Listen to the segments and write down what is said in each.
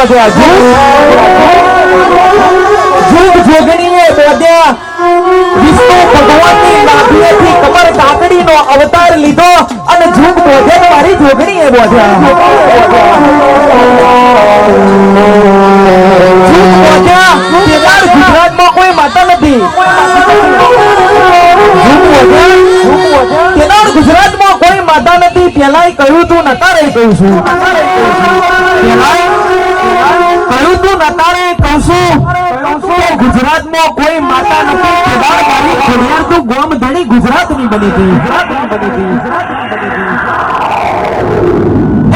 બોધ્યા જુગ જોગણીએ બોધ્યા વિષ્ણુ ભગવાનની નાભીએથી કમર કાકડીનો અવતાર લીધો અને જુગ બોધ્યા મારી જોગણીએ બોધ્યા જુગ બોધ્યા કેદાર ગુજરાતમાં કોઈ માતા નથી કેદાર ગુજરાતમાં કોઈ માતા નથી પેલાય કહ્યું તું નતારે કહું છું કહ્યું તું નતારે કહું છું ગુજરાતમાં કોઈ માતા નથી કેદાર મારી ખોડિયાર તું ગોમ ધણી ગુજરાતની બની હતી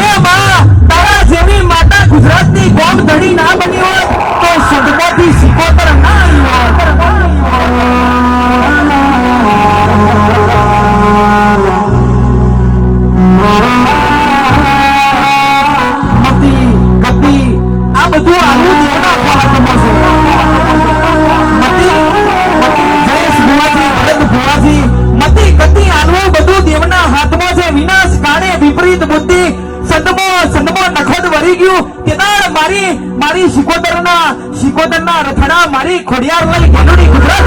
એ માં તારા જેવી માતા ગુજરાતની ગોમ ધણી ના બની હોય તો સદમાંથી સિકોતર ના મારી શિકોતરના રથડા મારી ખોડિયાર લઈ ગેલુડી ગુજરાત